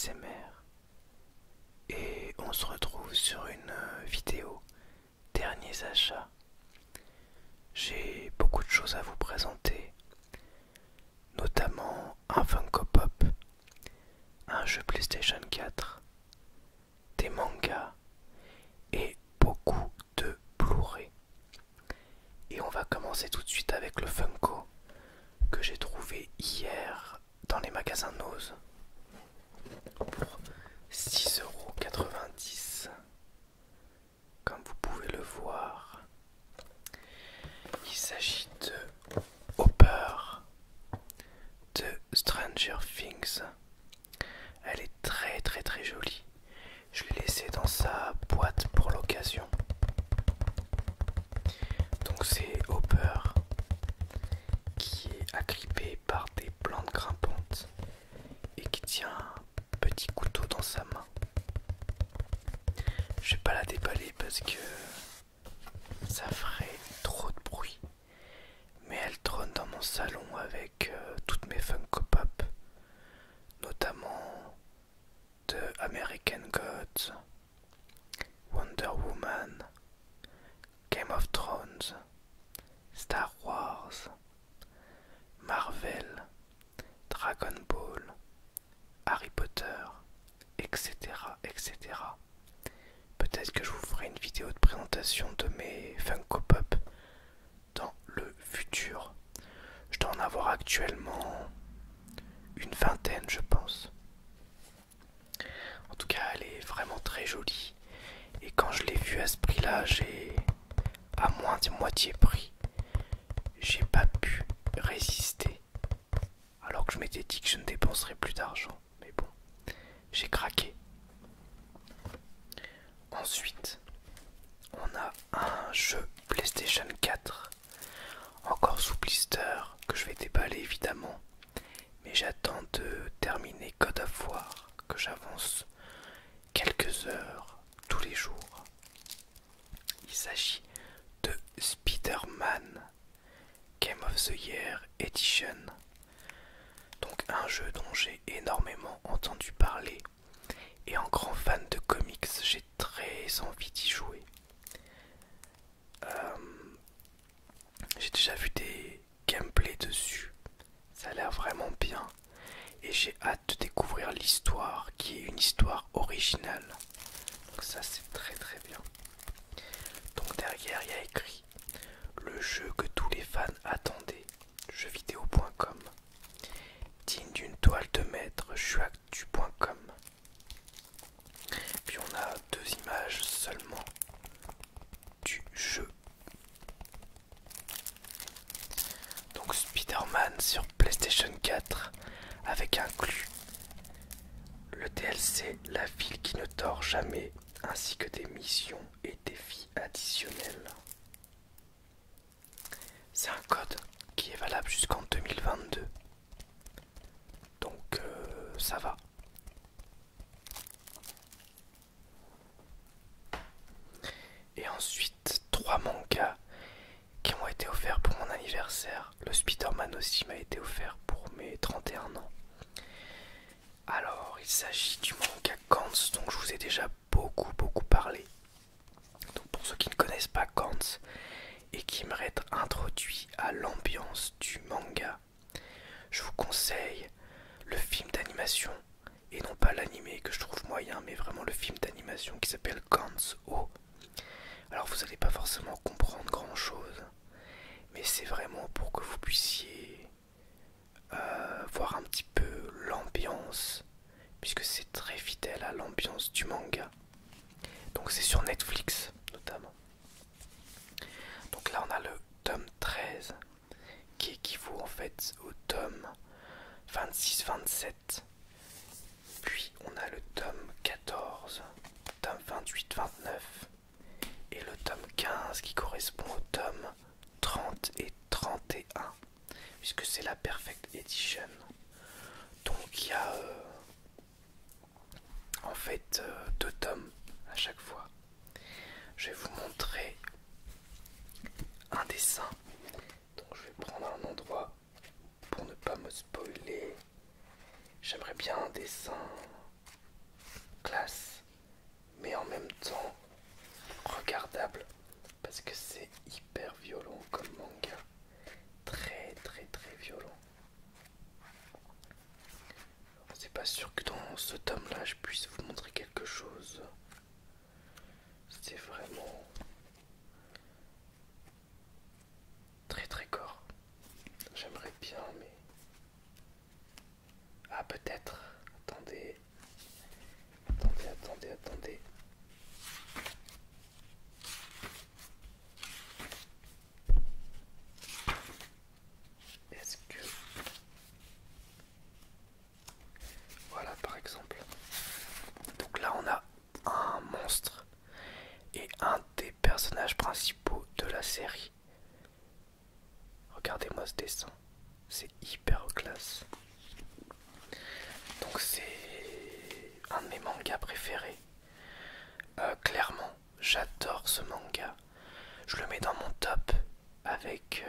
ASMR et on se retrouve sur une vidéo derniers achats. J'ai beaucoup de choses à vous présenter, notamment un Funko Pop, un jeu PlayStation 4, des mangas et beaucoup de Blu-ray. Et on va commencer tout de suite avec le Funko que j'ai trouvé hier dans les magasins Nose pour 6,90 €. Comme vous pouvez le voir, il s'agit de Hopper de Stranger Things. Elle est très jolie. Je l'ai laissée dans sa boîte pour l'occasion. Donc c'est Hopper qui est agrippé par des plantes grimpantes et qui tient un petit couteau dans sa main. Je vais pas la déballer parce que ça ferait trop de bruit, mais elle trône dans mon salon avec toutes mes Funko Pop, notamment de American Gods, Wonder Woman, Game of Thrones, Star Wars, Marvel, Dragon Ball, Harry Potter, etc. Peut-être que je vous ferai une vidéo de présentation de mes Funko Pop dans le futur. Je dois en avoir actuellement une vingtaine, je pense. En tout cas, elle est vraiment très jolie. Et quand je l'ai vue à ce prix-là, j'ai à moins de moitié prix. J'ai pas pu résister. Alors que je m'étais dit que je ne dépenserais plus d'argent. Mais bon, j'ai craqué. Ensuite, on a un jeu PlayStation 4, encore sous blister, que je vais déballer évidemment. Mais j'attends de terminer God of War, que j'avance quelques heures tous les jours. Il s'agit de Spider-Man Game of the Year Edition. Donc un jeu dont j'ai énormément entendu parler. Et en grand fan de comics, j'ai très envie d'y jouer. J'ai déjà vu des gameplays dessus. Ça a l'air vraiment bien. Et j'ai hâte de découvrir l'histoire, qui est une histoire originale. Donc ça c'est très bien. Donc derrière il y a écrit le jeu que tous les fans attendaient, jeuxvideo.com. Digne d'une toile de maître, jeuxactu.com. Puis on a deux images seulement du jeu. Donc Spider-Man sur PlayStation 4 avec inclus le DLC La ville qui ne dort jamais, ainsi que des missions et défis additionnels. C'est un code qui est valable jusqu'en 2022. Donc ça va. Et ensuite, 3 mangas qui m'ont été offerts pour mon anniversaire. Le Spider-Man aussi m'a été offert pour mes 31 ans. Alors, il s'agit du manga Gantz, dont je vous ai déjà beaucoup parlé. Donc pour ceux qui ne connaissent pas Gantz et qui aimeraient être introduits à l'ambiance du manga, je vous conseille le film d'animation, et non pas l'animé que je trouve moyen, mais vraiment le film d'animation qui s'appelle Gantz O. Alors vous n'allez pas forcément comprendre grand chose, mais c'est vraiment pour que vous puissiez voir un petit peu l'ambiance, puisque c'est très fidèle à l'ambiance du manga. Donc c'est sur Netflix notamment. Donc là on a le tome 13 qui équivaut en fait au tome 26-27. Puis on a le tome 14, tome 28-29 et le tome 15 qui correspond au tome 30 et 31, puisque c'est la Perfect Edition. Donc il y a en fait 2 tomes à chaque fois. Je vais vous montrer un dessin. Donc je vais prendre un endroit pour ne pas me spoiler. J'aimerais principaux de la série. Regardez-moi ce dessin, c'est hyper classe. Donc c'est un de mes mangas préférés. Clairement, j'adore ce manga. Je le mets dans mon top avec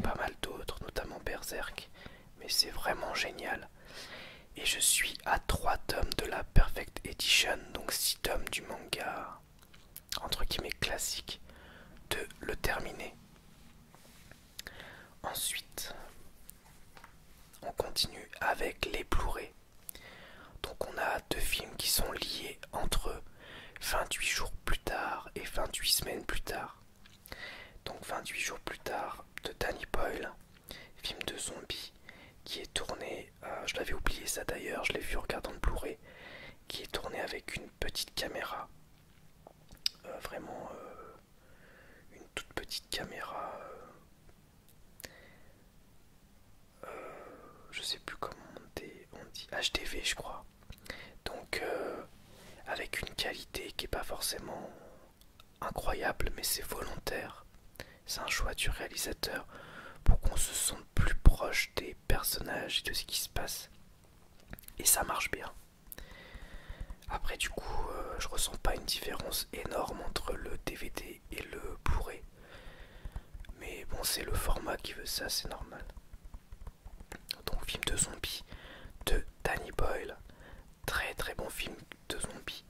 pas mal d'autres, notamment Berserk. Mais c'est vraiment génial. Et je suis à 3 tomes de la Perfect Edition, donc 6 tomes du manga, entre guillemets classique, de le terminer. Ensuite, on continue avec les Blu-ray. Donc on a 2 films qui sont liés entre eux, 28 jours plus tard et 28 semaines plus tard. Donc 28 jours plus tard de Danny Boyle, film de zombie qui est tourné, je l'avais oublié ça d'ailleurs, je l'ai vu en regardant le Blu-ray, qui est tourné avec une petite caméra, vraiment une toute petite caméra, je sais plus comment on dit HDV je crois. Donc avec une qualité qui est pas forcément incroyable, mais c'est volontaire. C'est un choix du réalisateur pour qu'on se sente plus proche des personnages et de ce qui se passe. Et ça marche bien. Après du coup, je ressens pas une différence énorme entre le DVD et le Blu-ray. Mais bon, c'est le format qui veut ça, c'est normal. Donc film de zombie de Danny Boyle. Très très bon film de zombie.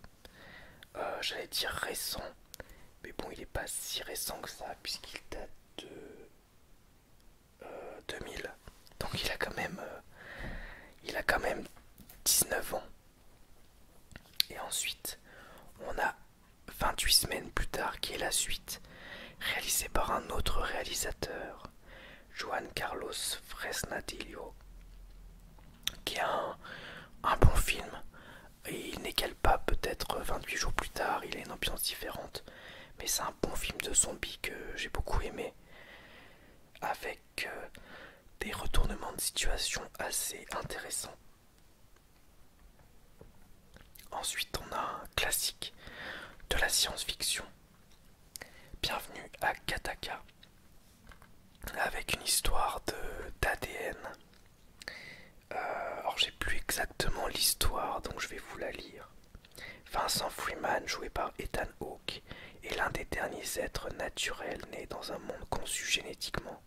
J'allais dire récent. Mais bon, il est pas si récent que ça, puisqu'il date de 2000. Donc il a quand même 19 ans. Et ensuite, on a 28 semaines plus tard, qui est la suite, réalisée par un autre réalisateur, Juan Carlos Fresnadillo, qui est un bon film. Et il n'égale pas peut-être 28 jours plus tard, il a une ambiance différente. Mais c'est un bon film de zombie que j'ai beaucoup aimé, avec des retournements de situation assez intéressants. Ensuite, on a un classique de la science-fiction, Bienvenue à Gattaca, avec une histoire d'ADN. Alors j'ai plus exactement l'histoire, donc je vais vous la lire. Vincent Freeman, joué par Ethan Hawke, est l'un des derniers êtres naturels nés dans un monde conçu génétiquement.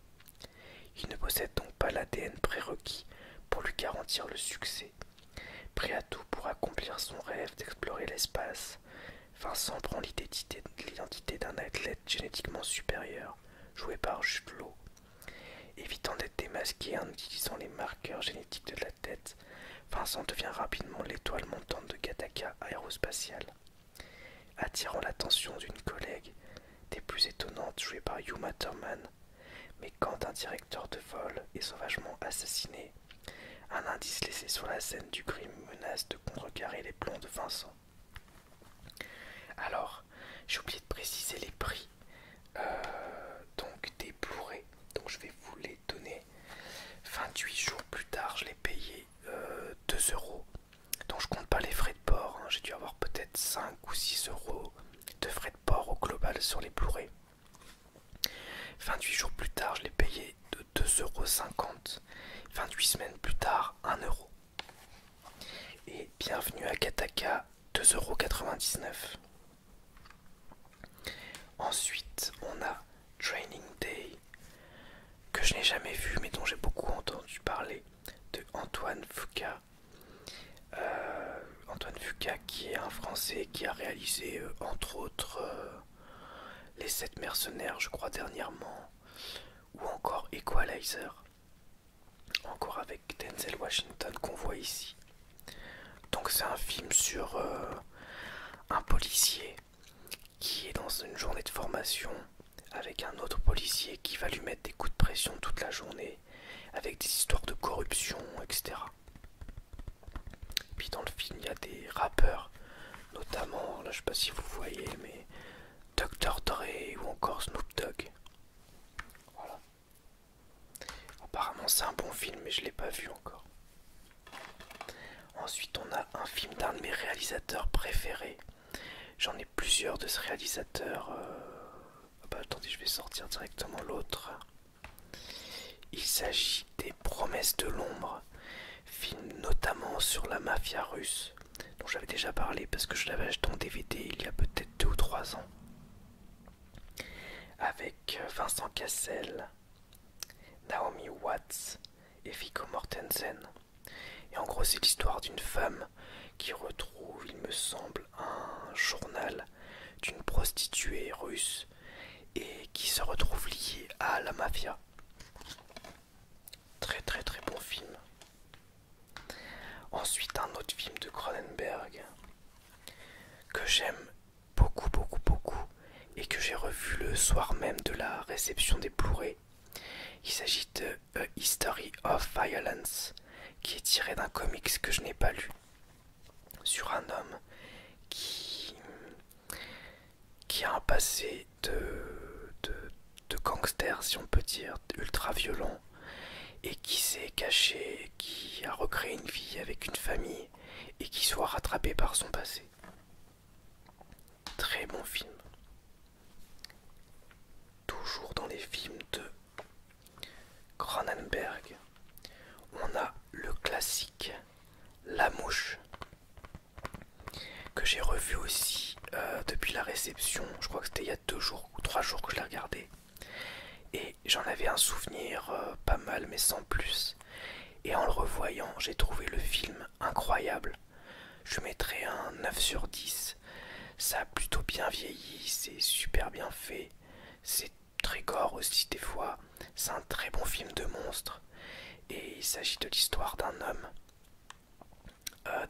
Il ne possède donc pas l'ADN prérequis pour lui garantir le succès. Prêt à tout pour accomplir son rêve d'explorer l'espace, Vincent prend l'identité d'un athlète génétiquement supérieur, joué par Jude Law. Évitant d'être démasqué en utilisant les marqueurs génétiques de la tête, Vincent devient rapidement l'étoile montante de Gattaca aérospatiale. Attirant l'attention d'une collègue, des plus étonnantes jouée par Uma Thurman, mais quand un directeur de vol est sauvagement assassiné, un indice laissé sur la scène du crime menace de contrecarrer les plans de Vincent. Alors, j'ai oublié de préciser les prix donc des Blu-ray, donc je vais vous les donner. 28 jours plus tard, je l'ai payé 2 euros. Donc je compte pas les frais de port, hein. J'ai dû avoir peut-être 5 ou 6 euros de frais de port au global sur les Blu-ray. 28 jours plus tard, je l'ai payé de 2,50 €. 28 semaines plus tard, 1 euro. Et Bienvenue à Gattaca, 2,99 €. Ensuite, on a Training Day, que je n'ai jamais vu mais dont j'ai beaucoup entendu parler, de Antoine Fuqua. Antoine Fuqua, qui est un Français qui a réalisé entre autres Les 7 mercenaires, je crois dernièrement, ou encore Equalizer, encore avec Denzel Washington qu'on voit ici. Donc c'est un film sur un policier qui est dans une journée de formation avec un autre policier qui va lui mettre des coups de pression toute la journée, avec des histoires de corruption, etc. Puis dans le film, il y a des rappeurs, notamment, là je sais pas si vous voyez, mais Dr. Dre ou encore Snoop Dogg. Voilà. Apparemment c'est un bon film, mais je l'ai pas vu encore. Ensuite, on a un film d'un de mes réalisateurs préférés. J'en ai plusieurs de ce réalisateur attendez, je vais sortir directement l'autre. Il s'agit des Promesses de l'ombre, film notamment sur la mafia russe, dont j'avais déjà parlé parce que je l'avais acheté en DVD il y a peut-être 2 ou 3 ans, avec Vincent Cassel, Naomi Watts et Viggo Mortensen. Et en gros, c'est l'histoire d'une femme qui retrouve, il me semble, un journal d'une prostituée russe et qui se retrouve liée à la mafia. Très très très bon film. Ensuite, un autre film de Cronenberg que j'aime beaucoup beaucoup beaucoup et que j'ai revu le soir même de la réception des Blu-ray. Il s'agit de A History of Violence, qui est tiré d'un comics que je n'ai pas lu, sur un homme qui a un passé de gangster, si on peut dire, ultra violent, et qui s'est caché, qui a recréé une vie avec une famille, et qui soit rattrapé par son passé. Très bon film. Toujours dans les films de Cronenberg, on a le classique La Mouche, que j'ai revu aussi depuis la réception. Je crois que c'était il y a 2 jours ou 3 jours que je l'ai regardé. Et j'en avais un souvenir pas mal, mais sans plus. Et en le revoyant, j'ai trouvé le film incroyable. Je mettrais un 9 sur 10. Ça a plutôt bien vieilli, c'est super bien fait. C'est très gore aussi des fois. C'est un très bon film de monstre. Et il s'agit de l'histoire d'un homme,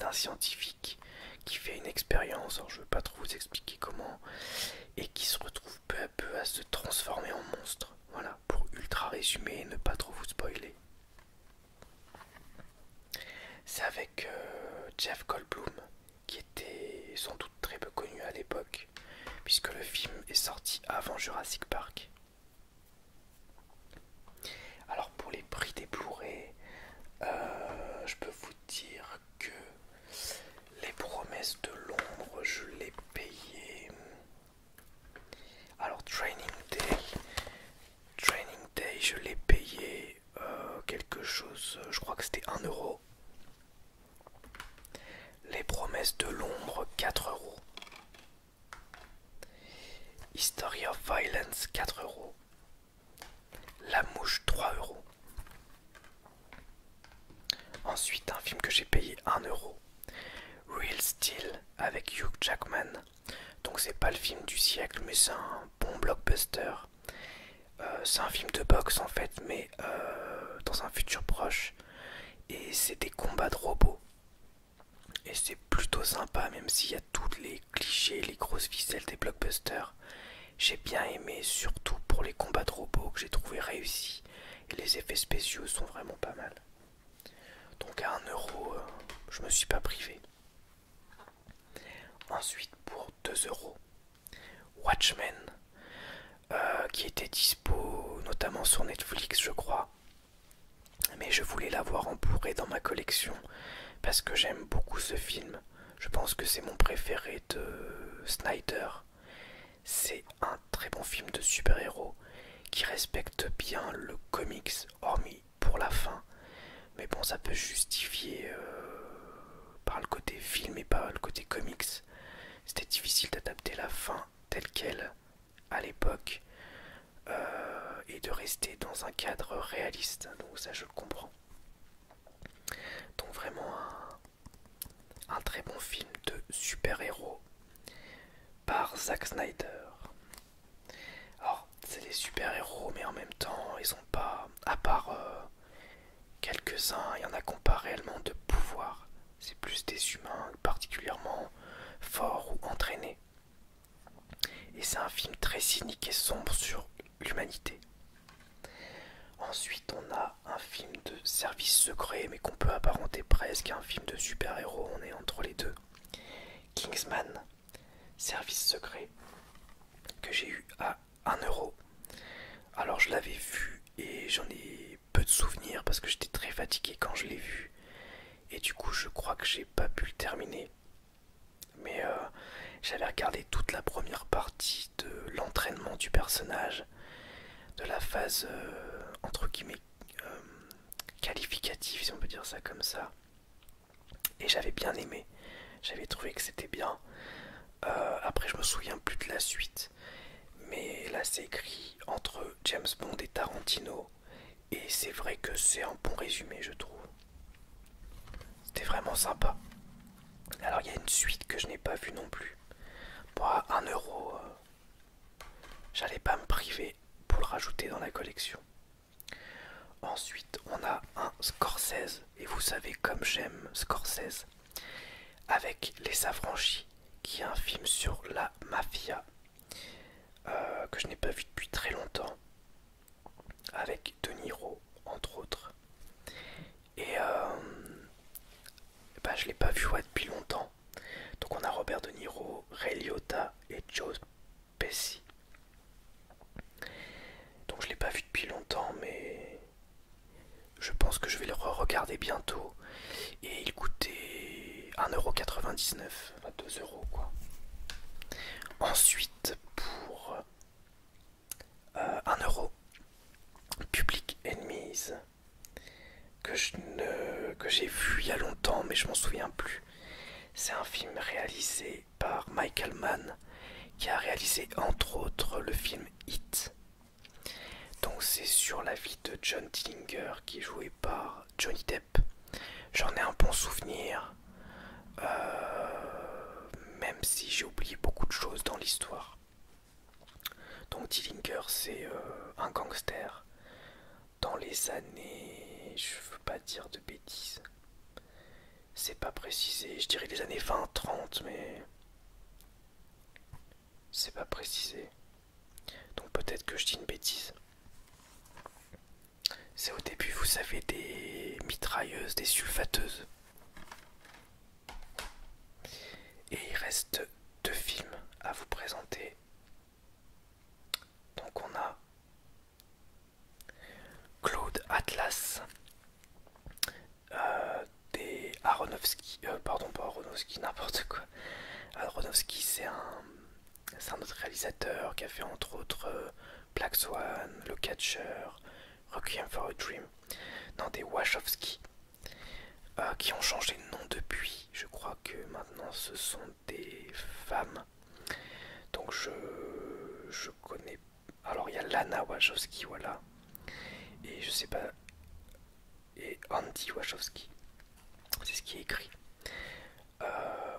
d'un scientifique qui fait une expérience, alors je ne veux pas trop vous expliquer comment, et qui se retrouve peu à peu à se transformer en monstre. Voilà, pour ultra résumer et ne pas trop vous spoiler. C'est avec Jeff Goldblum, qui était sans doute très peu connu à l'époque, puisque le film est sorti avant Jurassic Park. Alors pour les prix des Blu-ray, je peux vous dire que Les Promesses de l'ombre, je l'ai payé. Alors Training Day, je l'ai payé quelque chose, je crois que c'était 1 euro. Les Promesses de l'ombre, 4 euros. History of Violence, 4 euros. La Mouche, 3 euros. Ensuite, un film que j'ai payé 1 euro. Real Steel avec Hugh Jackman. Donc c'est pas le film du siècle, mais c'est un bon blockbuster. C'est un film de boxe en fait, mais dans un futur proche. Et c'est des combats de robots. Et c'est plutôt sympa, même s'il y a tous les clichés, les grosses ficelles des blockbusters. J'ai bien aimé, surtout pour les combats de robots que j'ai trouvé réussis. Et les effets spéciaux sont vraiment pas mal. Donc à 1 euro, je me suis pas privé. Ensuite, pour 2 euros, Watchmen, qui était dispo notamment sur Netflix, je crois. Mais je voulais l'avoir en Blu-ray dans ma collection parce que j'aime beaucoup ce film. Je pense que c'est mon préféré de Snyder. C'est un très bon film de super-héros qui respecte bien le comics, hormis pour la fin. Mais bon, ça peut justifier par le côté film et pas le côté comics. C'était difficile d'adapter la fin telle qu'elle à l'époque et de rester dans un cadre réaliste. Donc ça, je le comprends. Donc vraiment un très bon film de super-héros par Zack Snyder. Alors, c'est des super-héros, mais en même temps, ils ont pas, à part quelques-uns, il y en a qui n'ont pas réellement de pouvoir. C'est plus des humains particulièrement forts ou entraînés. Et c'est un film très cynique et sombre sur l'humanité. Ensuite, on a un film de service secret, mais qu'on peut apparenter presque à un film de super-héros. On est entre les deux. Kingsman, service secret, que j'ai eu à 1 euro. Alors, je l'avais vu et j'en ai peu de souvenirs parce que j'étais très fatigué quand je l'ai vu. Et du coup, je crois que j'ai pas pu le terminer. Mais J'avais regardé toute la première partie de l'entraînement du personnage, de la phase entre guillemets euh, qualificative, si on peut dire ça comme ça. Et j'avais bien aimé. J'avais trouvé que c'était bien. Après, je me souviens plus de la suite. Mais là, c'est écrit entre James Bond et Tarantino. Et c'est vrai que c'est un bon résumé, je trouve. C'était vraiment sympa. Alors, il y a une suite que je n'ai pas vue non plus. Pour 1 euro, j'allais pas me priver pour le rajouter dans la collection. Ensuite, on a un Scorsese. Et vous savez comme j'aime Scorsese. Avec Les Affranchis, qui est un film sur la mafia. Que je n'ai pas vu depuis très longtemps. Avec De Niro, entre autres. Et bah, je l'ai pas vu depuis longtemps. Donc on a Robert De Niro, Ray Liotta et Joe Pesci. Donc je l'ai pas vu depuis longtemps, mais je pense que je vais le re-regarder bientôt. Et il coûtait 1,99€, enfin 2 € quoi. Ensuite, pour 1 €, Public Enemies, que j'ai vu il y a longtemps, mais je m'en souviens plus. C'est un film réalisé par Michael Mann, qui a réalisé entre autres le film Hit. Donc c'est sur la vie de John Dillinger, qui est joué par Johnny Depp. J'en ai un bon souvenir, même si j'ai oublié beaucoup de choses dans l'histoire. Donc Dillinger, c'est un gangster dans les années... Je veux pas dire de bêtises. C'est pas précisé, je dirais les années 20-30, mais... C'est pas précisé. Donc peut-être que je dis une bêtise. C'est au début, vous savez, des mitrailleuses, des sulfateuses. Et il reste 2 films à vous présenter. Donc on a Claude Atlas, des Aronofsky, pardon pas Aronofsky, n'importe quoi. Aronofsky c'est un autre réalisateur qui a fait entre autres Black Swan, Le Catcher, Requiem for a Dream. Non, des Wachowski, qui ont changé de nom depuis. Je crois que maintenant ce sont des femmes. Donc je connais. Alors il y a Lana Wachowski, voilà. Et je sais pas. Et Andy Wachowski. C'est ce qui est écrit.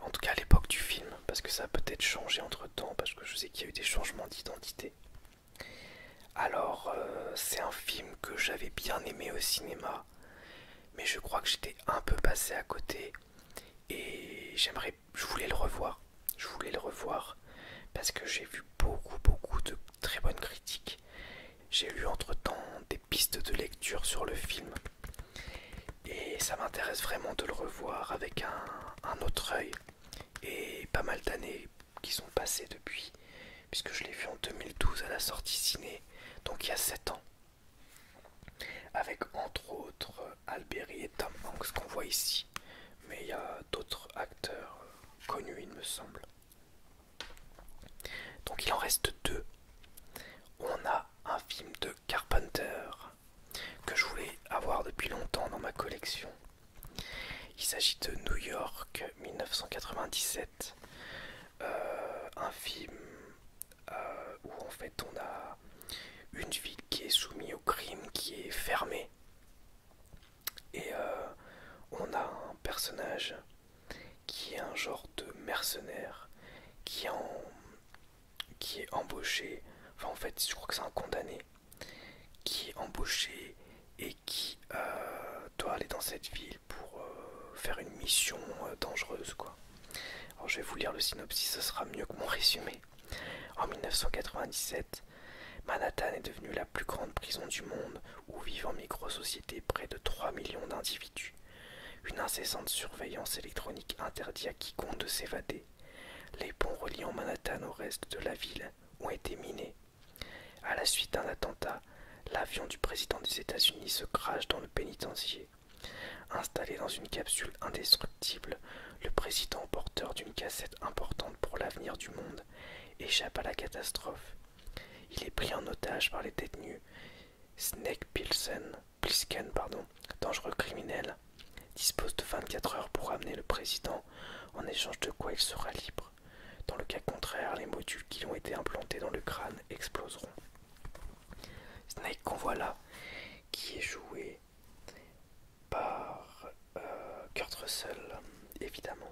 En tout cas à l'époque du film, parce que ça a peut-être changé entre temps, parce que je sais qu'il y a eu des changements d'identité. Alors c'est un film que j'avais bien aimé au cinéma, mais je crois que j'étais un peu passé à côté et je voulais le revoir. Je voulais le revoir parce que j'ai vu beaucoup de très bonnes critiques. J'ai lu entre-temps des pistes de lecture sur le film et ça m'intéresse vraiment de le revoir avec un autre œil et pas mal d'années qui sont passées depuis, puisque je l'ai vu en 2012 à la sortie ciné, donc il y a 7 ans. Avec entre autres Alberi et Tom Hanks qu'on voit ici, mais il y a d'autres acteurs connus il me semble. Donc il en reste 2. On a un film de Carpenter que je voulais avoir depuis longtemps dans ma collection. Il s'agit de New York 1997, un film où en fait on a une ville qui est soumise au crime, qui est fermée, et on a un personnage qui est un genre de mercenaire qui est embauché, enfin en fait je crois que c'est un condamné qui est embauché et qui doit aller dans cette ville pour faire une mission dangereuse quoi. Alors je vais vous lire le synopsis, ce sera mieux que mon résumé. En 1997, Manhattan est devenue la plus grande prison du monde où vivent en micro-société près de 3 millions d'individus. Une incessante surveillance électronique interdit à quiconque de s'évader. Les ponts reliant Manhattan au reste de la ville ont été minés. À la suite d'un attentat, l'avion du président des États-Unis se crache dans le pénitencier. Installé dans une capsule indestructible, Le président, porteur d'une cassette importante pour l'avenir du monde, échappe à la catastrophe. Il est pris en otage par les détenus. Snake Plissken, dangereux criminel, dispose de 24 heures pour amener le président, en échange de quoi il sera libre. Dans le cas contraire, les modules qui ont été implantés dans le crâne exploseront. Snake qu'on voit là, qui est joué par Kurt Russell, évidemment.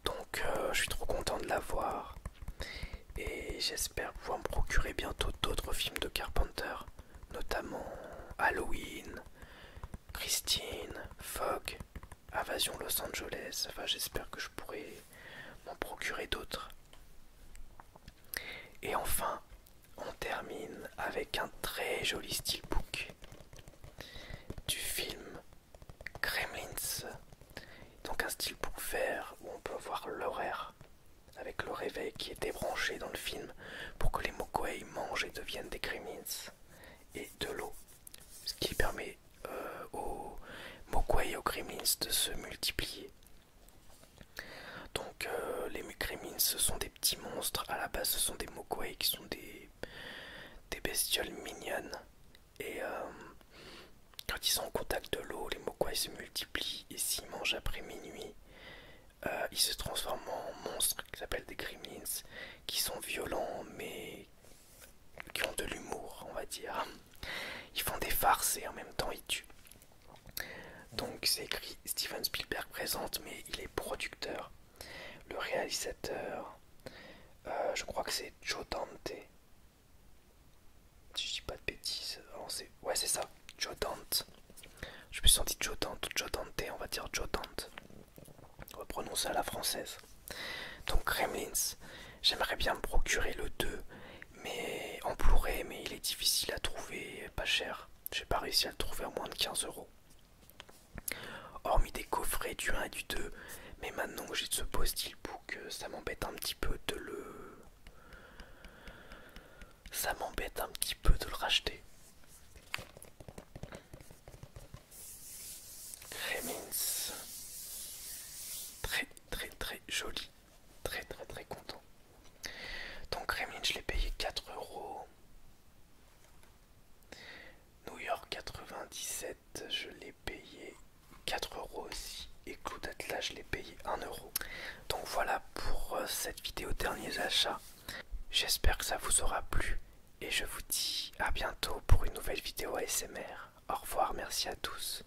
Donc je suis trop content de la voir. Et j'espère pouvoir me procurer bientôt d'autres films de Carpenter, notamment Halloween, Christine, Fog, Invasion Los Angeles. Enfin, j'espère que je pourrai m'en procurer d'autres. Et enfin, on termine avec un très joli steelbook du film Gremlins. Donc un steelbook vert où on peut voir l'horaire avec le réveil qui est débranché dans le film pour que les Mogwai mangent et deviennent des Gremlins, et de l'eau, ce qui permet aux Mogwai et aux Gremlins de se multiplier. Donc les Gremlins, ce sont des petits monstres, à la base ce sont des Mogwai qui sont des bestioles mignonnes, et quand ils sont en contact de l'eau, les Mogwai se multiplient, et s'ils mangent après minuit, ils se transforment en monstres qui s'appellent des Gremlins, qui sont violents mais qui ont de l'humour, on va dire. Ils font des farces et en même temps ils tuent. Donc c'est écrit Steven Spielberg présente, mais il est producteur. Le réalisateur, je crois que c'est Joe Dante. Si je dis pas de bêtises, ouais c'est ça, Joe Dante. Je me suis senti Joe Dante ou Joe Dante, on va dire Joe Dante. On va prononcer à la française. Donc Gremlins, j'aimerais bien me procurer le 2, mais en Blu-ray, mais il est difficile à trouver, pas cher. J'ai pas réussi à le trouver à moins de 15 euros. Hormis des coffrets du 1 et du 2, mais maintenant que j'ai ce beau steelbook, ça m'embête un petit peu de le... Ça m'embête un petit peu de le racheter. Gremlins. Très très très joli. Très très très content. Donc Gremlins, je l'ai payé 4 euros. New York 97, je l'ai payé 4 euros aussi. Et Cloud Atlas, je l'ai payé 1 euro. Donc voilà pour cette vidéo derniers achats. J'espère que ça vous aura plu. Et je vous dis à bientôt pour une nouvelle vidéo ASMR. Au revoir, merci à tous.